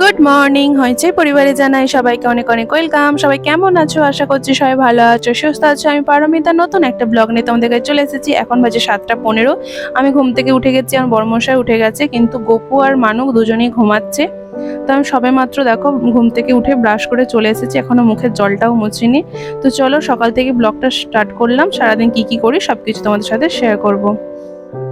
Good morning হয়েছে পরিবারে জানাই সবাইকে অনেক অনেক ওয়েলকাম। সবাই কেমন আছো? আশা করছি সবাই ভালো আছো, সুস্থ আছো। আমি পারমিতা নতুন একটা ব্লগ নিয়ে তোমাদের কাছে চলে এসেছি। এখন বাজে 7টা 15। আমি ঘুম থেকে উঠে গেছি, আমার বড়মশাই উঠে গেছে, কিন্তু গপু আর মানু দুজনেই ঘুমাচ্ছে। তো আমি সবে মাত্র দেখো ঘুম থেকে উঠে ব্রাশ করে চলে এসেছি, এখনো মুখের জলটাও মুছিনি। তো চলো সকাল থেকে ব্লগটা স্টার্ট করলাম। সারাদিন কি কি করি সবকিছু তোমাদের সাথে শেয়ার করব।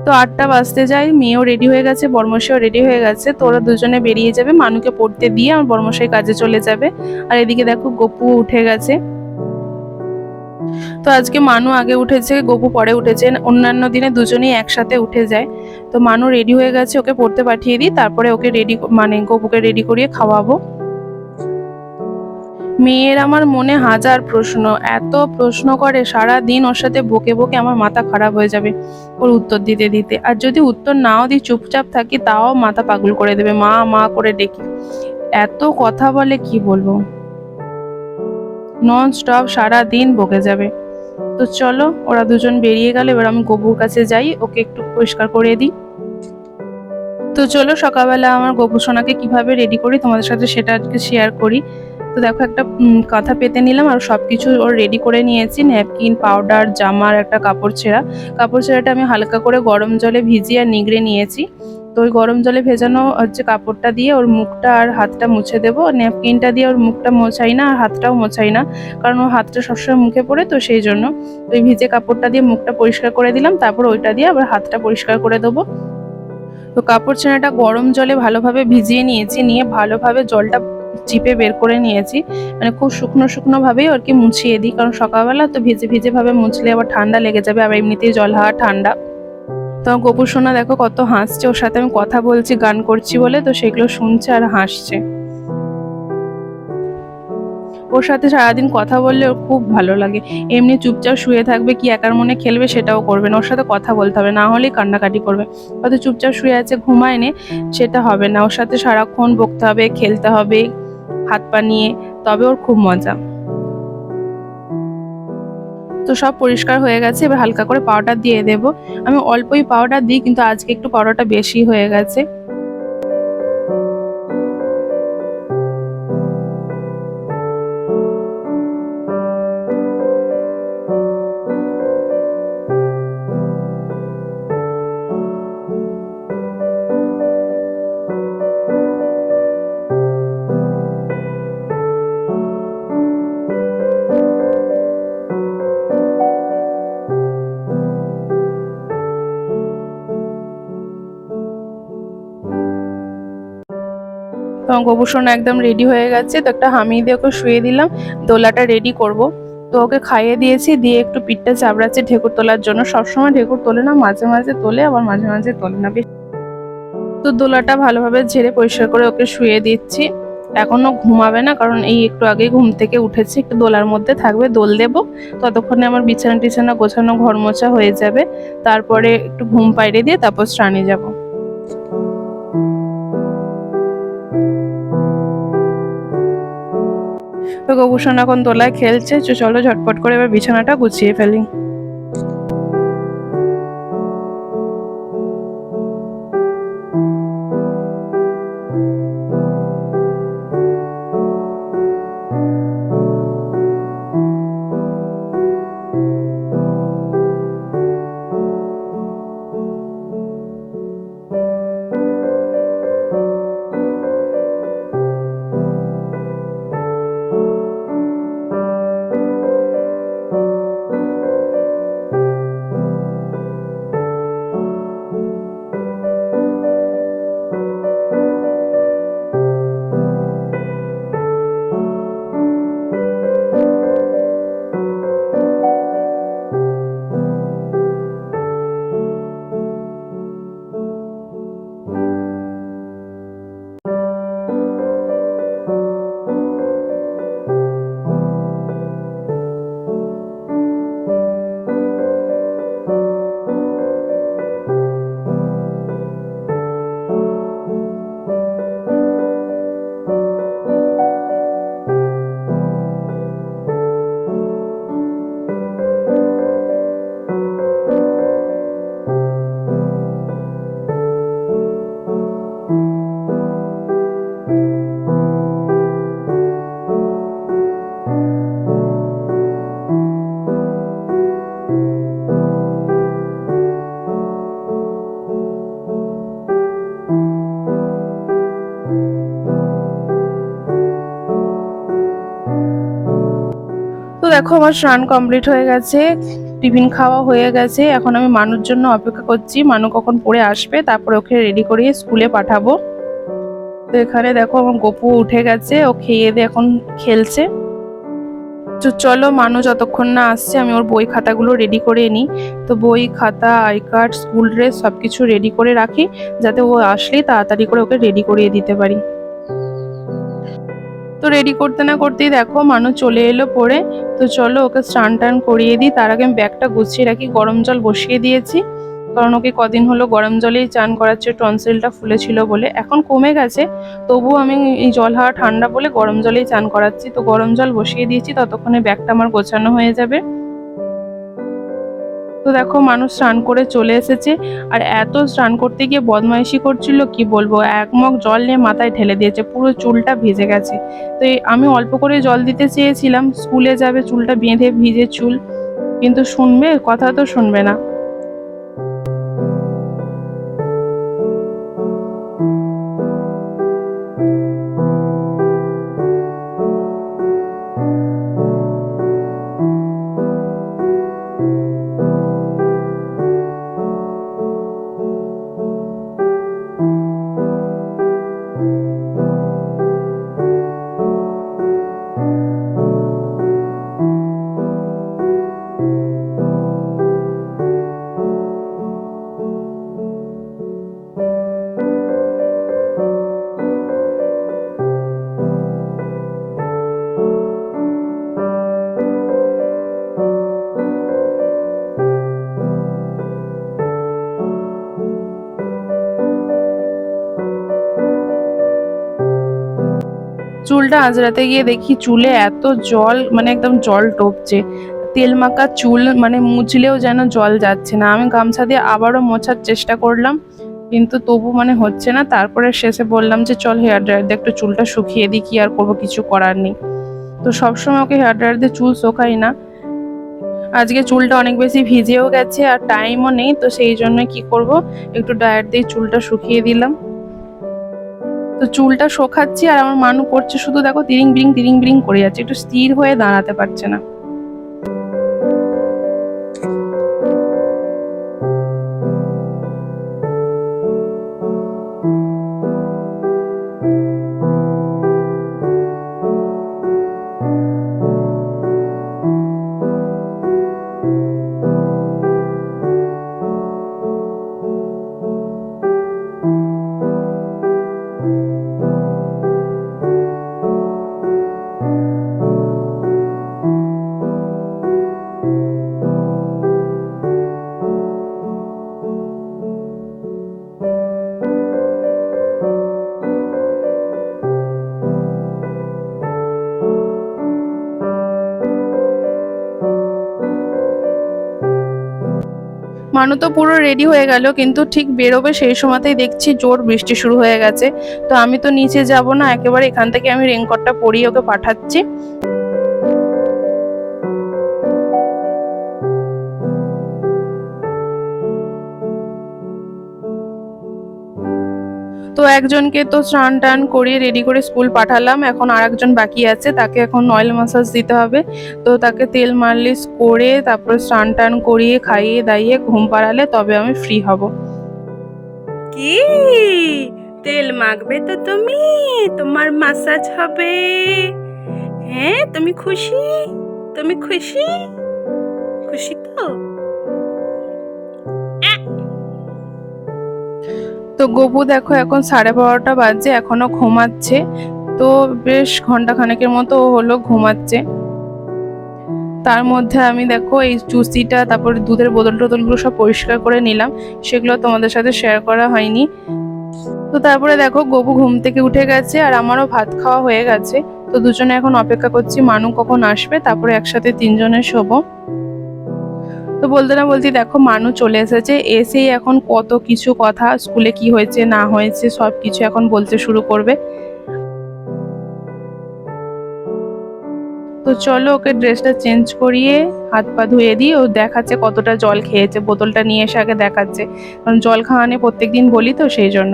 তো 8টা বাজতে যায়, মেয়েও রেডি হয়ে গেছে, বর্মশাইও রেডি হয়ে গেছে। তো ওরা দুজনে বেরিয়ে যাবে, মানুকে পড়তে দিয়ে আমার বর্মশাই কাজে চলে যাবে। আর এদিকে দেখো গপু উঠে গেছে। তো আজকে মানু আগে উঠেছে, গপু পরে উঠেছে। অন্যান্য দিনে দুজনেই একসাথে উঠে যায়। তো মানু রেডি হয়ে গেছে, ওকে পড়তে পাঠিয়ে দিই, তারপরে ওকে রেডি গপুকে রেডি করিয়ে খাওয়াবো। মেয়ের আমার মনে হাজার প্রশ্ন, এত প্রশ্ন করে সারা দিন, ওর সাথে বকে বকে আমার মাথা খারাপ হয়ে যাবে ওর উত্তর দিতে দিতে। আর যদি উত্তর নাও দিই, চুপচাপ থাকি, তাও মাথা পাগল করে দেবে, মা মা করে ডেকে। এত কথা বলে কি বলবো, নন স্টপ সারা দিন বকে যাবে। তো চলো, ওরা দুজন বেরিয়ে গেল, এবার আমি গবুর কাছে যাই, ওকে একটু পরিষ্কার করে দিই। তো চলো সকালবেলা আমার গপু সোনাকে কিভাবে রেডি করি তোমাদের সাথে সেটা আজকে শেয়ার করি। তো দেখো একটা কাঁথা পেতে নিলাম, আর সবকিছু ওর রেডি করে নিয়েছি, ন্যাপকিন, পাউডার, জামার একটা কাপড় ছেঁড়াটা আমি হালকা করে গরম জলে ভিজিয়ে আর নিগড়ে নিয়েছি। তো ওই গরম জলে ভেজানো হচ্ছে কাপড়টা দিয়ে ওর মুখটা আর হাতটা মুছে দেবো। ন্যাপকিনটা দিয়ে ওর মুখটা মোছাই না আর হাতটাও মোছাই না, কারণ ওর হাতটা সবসময় মুখে পড়ে, তো সেই জন্য ওই ভিজে কাপড়টা দিয়ে মুখটা পরিষ্কার করে দিলাম, তারপর ওইটা দিয়ে আবার হাতটা পরিষ্কার করে দেবো। তো কাপড় ছেঁড়াটা গরম জলে ভালোভাবে ভিজিয়ে নিয়েছি, নিয়ে ভালোভাবে জলটা চিপে বের করে নিয়েছি। মানে খুব শুকনো শুকনো ভাবেই আর কি মুছিয়ে দিই, কারণ সকালবেলা তো ভিজে ভিজে ভাবে মুছলে আবার ঠান্ডা লেগে যাবে, আবার এমনিতেই জল হাওয়া ঠান্ডা। তো গোপুর সোনা দেখো কত হাসছে, ওর সাথে আমি কথা বলছি গান করছি বলে, তো সেগুলো শুনছে আর হাসছে। ওর সাথে সারাদিন কথা বললে ওর খুব ভালো লাগে। এমনি চুপচাপ শুয়ে থাকবে কি একার মনে খেলবে সেটাও করবে না, ওর সাথে কথা বলতে হবে, না হলেই কান্নাকাটি করবে। হয়তো চুপচাপ শুয়ে আছে ঘুমায় নে, সেটা হবে না, ওর সাথে সারাক্ষণ বকতে হবে, খেলতে হবে হাত পা নিয়ে, তবে ওর খুব মজা। তো সব পরিষ্কার হয়ে গেছে, এবার হালকা করে পাউডার দিয়ে দেব। আমি অল্পই পাউডার দিই, কিন্তু আজকে একটু পাউডারটা বেশি হয়ে গেছে। তো গোবর সোনা একদম রেডি হয়ে গেছে, তো একটা হামি দিয়ে ওকে শুয়ে দিলাম, দোলাটা রেডি করব। তো ওকে খাইয়ে দিয়েছি, দিয়ে একটু পিঠটা চাবড়াচ্ছে ঢেকুর তোলার জন্য। সবসময় ঢেকুর তোলে না, মাঝে মাঝে তোলে, আবার মাঝে মাঝে তোলে না। তো দোলাটা ভালোভাবে ঝেড়ে পরিষ্কার করে ওকে শুয়ে দিচ্ছি। এখনো ঘুমাবে না, কারণ এই একটু আগে ঘুম থেকে উঠেছে, একটু দোলার মধ্যে থাকবে, দোল দেবো। ততক্ষণে আমার বিছানা টিছানা গোছানো, ঘর মোছা হয়ে যাবে। তারপরে একটু ঘুম পাড়িয়ে দিয়ে তারপর স্নানে যাব। তো গোবুসন এখন দোলায় খেলছে, চলো ঝটপট করে এবার বিছানাটা গুছিয়ে ফেলি। দেখো আমার স্নান কমপ্লিট হয়ে গেছে, টিফিন খাওয়া হয়ে গেছে। এখন আমি মানুর জন্য অপেক্ষা করছি, মানু কখন পড়ে আসবে, তারপরে ওকে রেডি করিয়ে স্কুলে পাঠাবো। তো এখানে দেখো আমার গপু উঠে গেছে, ও খেয়ে দিয়ে এখন খেলছে। তো চলো মানু যতক্ষণ না আসছে আমি ওর বই খাতাগুলো রেডি করে নিই। তো বই খাতা, আই কার্ড, স্কুল ড্রেস সবকিছু রেডি করে রাখি, যাতে ও আসলেই তাড়াতাড়ি করে ওকে রেডি করিয়ে দিতে পারি। তো রেডি করতে না করতেই দেখো মানু চলে এলো পড়ে। তো চলো ওকে স্নান টান করিয়ে দিই। তার আগে আমি ব্যাগটা গুছিয়ে রাখি, গরম জল বসিয়ে দিয়েছি, কারণ ওকে কদিন হলো গরম জলেই চান করাচ্ছে, টনসিলটা ফুলেছিল বলে। এখন কমে গেছে, তবুও আমি এই জল হাওয়া ঠান্ডা বলে গরম জলেই চান করাচ্ছি। তো গরম জল বসিয়ে দিয়েছি, ততক্ষণে ব্যাগটা আমার গোছানো হয়ে যাবে। তো দেখো মানুষ স্নান করে চলে এসেছে, আর এত স্নান করতে গিয়ে বদমাইশি করছিল কি বলবো, এক মগ জল নিয়ে মাথায় ঢেলে দিয়েছে, পুরো চুলটা ভিজে গেছে। তো আমি অল্প করে জল দিতে চেয়েছিলাম, স্কুলে যাবে, চুলটা বেঁধে ভিজে চুল, কিন্তু শুনবে কথা? তো শুনবে না। চুলটা আঁচড়াতে গিয়ে দেখি চুলে এত জল, মানে একদম জল টপছে, তেল মাখা চুল, মানে মুছলেও যেন জল যাচ্ছে না। আমি গামছা দিয়ে আবারও মোছার চেষ্টা করলাম, কিন্তু তবু মানে হচ্ছে না। তারপরে শেষে বললাম যে চল হেয়ার ড্রায়ার দিয়ে একটু চুলটা শুকিয়ে দিই, কি আর করবো, কিছু করার নেই। তো সবসময় ওকে হেয়ার ড্রায়ার দিয়ে চুল শোকাই না, আজকে চুলটা অনেক বেশি ভিজেও গেছে আর টাইমও নেই, তো সেই জন্য কি করব, একটু ড্রায়ার দিয়ে চুলটা শুকিয়ে দিলাম। তো চুলটা শোকাচ্ছি আর আমার মানু করছে শুধু দেখো তিরিং বিরিং করে যাচ্ছে, একটু স্থির হয়ে দাঁড়াতে পারছে না। মানু তো পুরো রেডি হয়ে গেল, কিন্তু ঠিক বেরোবে সেই সময়তেই দেখছি জোর বৃষ্টি শুরু হয়ে গেছে। তো আমি তো নিচে যাব না, একেবারে এখান থেকে আমি রেনকোটটা পরিয়ে ওকে পাঠাচ্ছি। তো একজনকে তো স্নান টান করিয়ে রেডি করে স্কুল পাঠালাম, এখন আর একজন বাকি আছে, তাকে এখন অয়েল ম্যাসাজ দিতে হবে। তো তাকে তেল মালিশ করে তারপর স্নান টান করিয়ে খাইয়ে দাইয়ে ঘুম পাড়ালে তবে আমি ফ্রি হব। কি তেল মাখবে তো তুমি? তোমার ম্যাসাজ হবে? হ্যাঁ, তুমি খুশি? তুমি খুশি? খুশি তো? তো গবু দেখো এখন 12:30 বাজে, এখনো ঘুমাচ্ছে। তো বেশ ঘন্টা খানেকের মতো হলো ঘুমাচ্ছে। তার মধ্যে আমি দেখো এই চুসিটা, তারপরে দুধের বোতল টোতলগুলো সব পরিষ্কার করে নিলাম, সেগুলো তোমাদের সাথে শেয়ার করা হয়নি। তো তারপরে দেখো গবু ঘুম থেকে উঠে গেছে আর আমারও ভাত খাওয়া হয়ে গেছে। তো দুজনে এখন অপেক্ষা করছি মানু কখন আসবে, তারপরে একসাথে তিনজনে শোবো। তো বলতে না বলতে দেখো মানু চলে এসেছে, এসেই এখন কত কিছু কথা, স্কুলে কি হয়েছে না হয়েছে সব কিছু এখন বলতে শুরু করবে। তো চলো ওকে ড্রেসটা চেঞ্জ করিয়ে হাত পা ধুয়ে দিই। ও দেখাচ্ছে কতটা জল খেয়েছে, বোতলটা নিয়ে এসে আগে দেখাচ্ছে, কারণ জল খাওয়ানে প্রত্যেকদিন বলি তো সেই জন্য।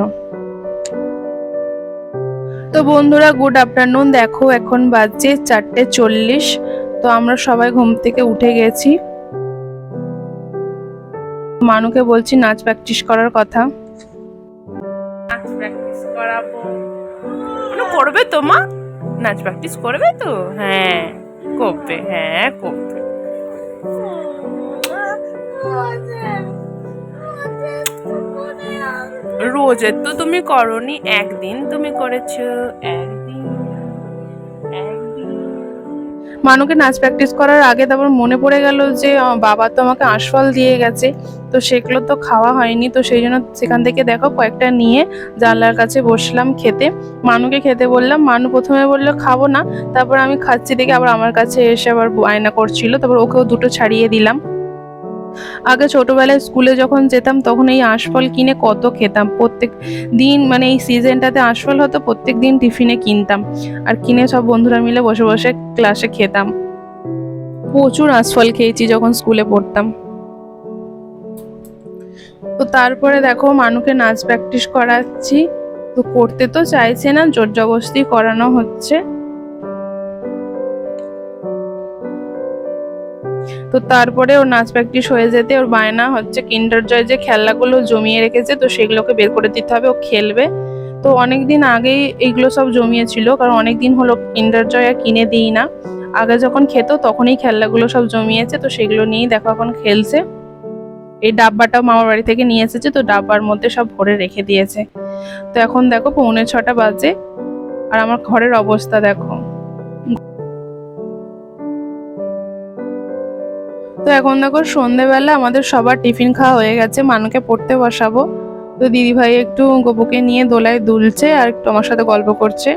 তো বন্ধুরা গুড আফটারনুন, দেখো এখন বাজছে 4:40। তো তো আমরা সবাই ঘুম থেকে উঠে গেছি। মানুকে বলছি নাচ প্র্যাকটিস করার কথা। নাচ প্র্যাকটিস করাবো, করবে তো মা? নাচ প্র্যাকটিস করবে তো? হ্যাঁ করবে, হ্যাঁ করবে। রোজের তো তুমি করনি, একদিন তুমি করেছো, একদিন। মানুকে নাচ প্র্যাকটিস করার আগে তারপর মনে পড়ে গেল যে বাবা তো আমাকে আঁশফল দিয়ে গেছে, তো সেগুলো তো খাওয়া হয়নি। তো সেই জন্য সেখান থেকে দেখো কয়েকটা নিয়ে জানলার কাছে বসলাম খেতে। মানুকে খেতে বললাম, মানু প্রথমে বললো খাবো না, তারপর আমি খাচ্ছি দেখে আবার আমার কাছে এসে আবার বায়না করছিল, তারপর ওকেও দুটো ছাড়িয়ে দিলাম। আগে ছোটবেলায় স্কুলে যখন যেতাম তখন এই আঁশফল কিনে কত খেতাম, প্রত্যেক দিন মানে এই সিজনটাতে আঁশফল হতো, প্রত্যেক দিন টিফিনে কিনতাম আর কিনে সব বন্ধুরা মিলে বসে বসে ক্লাসে খেতাম। প্রচুর আঁশফল খেয়েছি যখন স্কুলে পড়তাম। তো তারপরে দেখো মানুকে নাচ প্র্যাকটিস করাচ্ছি, তো করতে তো চাইছে না, জোর জবরদস্তি করানো হচ্ছে। তো তারপরে ওর নাচ প্র্যাকটিস হয়ে যেতে ওর বায়না হচ্ছে কিন্ডার জয় যে খেলনাগুলো জমিয়ে রেখেছে, তো সেগুলোকে বের করে দিতে হবে, ও খেলবে। তো অনেকদিন আগেই এইগুলো সব জমিয়েছিল, কারণ অনেকদিন হলো কিন্ডার জয় আর কিনে দিই না। আগে যখন খেত তখনই খেলনাগুলো সব জমিয়েছে, তো সেগুলো নিয়েই দেখো এখন খেলছে। এই ডাব্বাটাও মামার বাড়ি থেকে নিয়ে এসেছে, তো ডাব্বার মধ্যে সব ভরে রেখে দিয়েছে। তো এখন দেখো 6:45 বাজে আর আমার ঘরের অবস্থা দেখো। তো এখন দেখো সন্ধেবেলা আমাদের সবার টিফিন খাওয়া হয়ে গেছে, মানুকে পড়তে বসাবো। তো দিদিভাই একটু গপুকে নিয়ে দোলায় দুলছে আর একটু আমার সাথে গল্প করছে,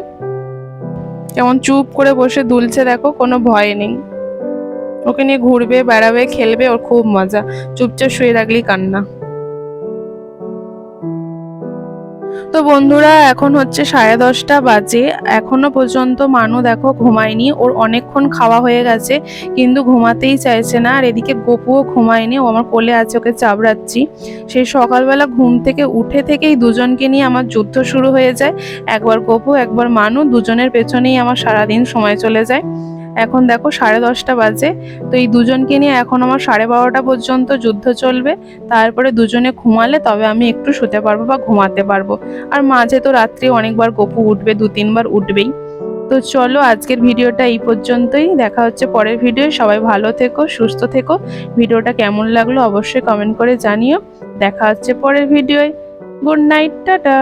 কেমন চুপ করে বসে দুলছে দেখো, কোনো ভয় নেই। ওকে নিয়ে ঘুরবে, বেড়াবে, খেলবে, ওর খুব মজা। চুপচাপ শুয়ে রাখলেই কান্না। তো বন্ধুরা এখন হচ্ছে 10:30 বাজে, এখনো পর্যন্ত মানু দেখো ঘুমায়নি। ওর অনেকক্ষণ খাওয়া হয়ে গেছে কিন্তু ঘুমাতেই চাইছে না, আর এদিকে গপুও ঘুমায়নি, ও আমার কোলে আছে, ওকে চাবড়াচ্ছি। সেই সকালবেলা ঘুম থেকে উঠে থেকেই দুজনকে নিয়ে আমার যুদ্ধ শুরু হয়ে যায়। একবার গপু একবার মানু, দুজনের পেছনেই আমার সারাদিন সময় চলে যায়। এখন দেখো 10:30 বাজে, তো এই দুজনকে নিয়ে এখন আমার 12:30 পর্যন্ত যুদ্ধ চলবে। তারপরে দুজনে ঘুমালে তবে আমি একটু শুতে পারবো বা ঘুমাতে পারবো। আর মাঝে তো রাত্রে অনেকবার গপু উঠবে, 2-3 বার উঠবেই। তো চলো আজকের ভিডিওটা এই পর্যন্তই, দেখা হচ্ছে পরের ভিডিও। সবাই ভালো থেকো, সুস্থ থেকো। ভিডিওটা কেমন লাগলো অবশ্যই কমেন্ট করে জানিও। দেখা হচ্ছে পরের ভিডিওয়। Good night, tata.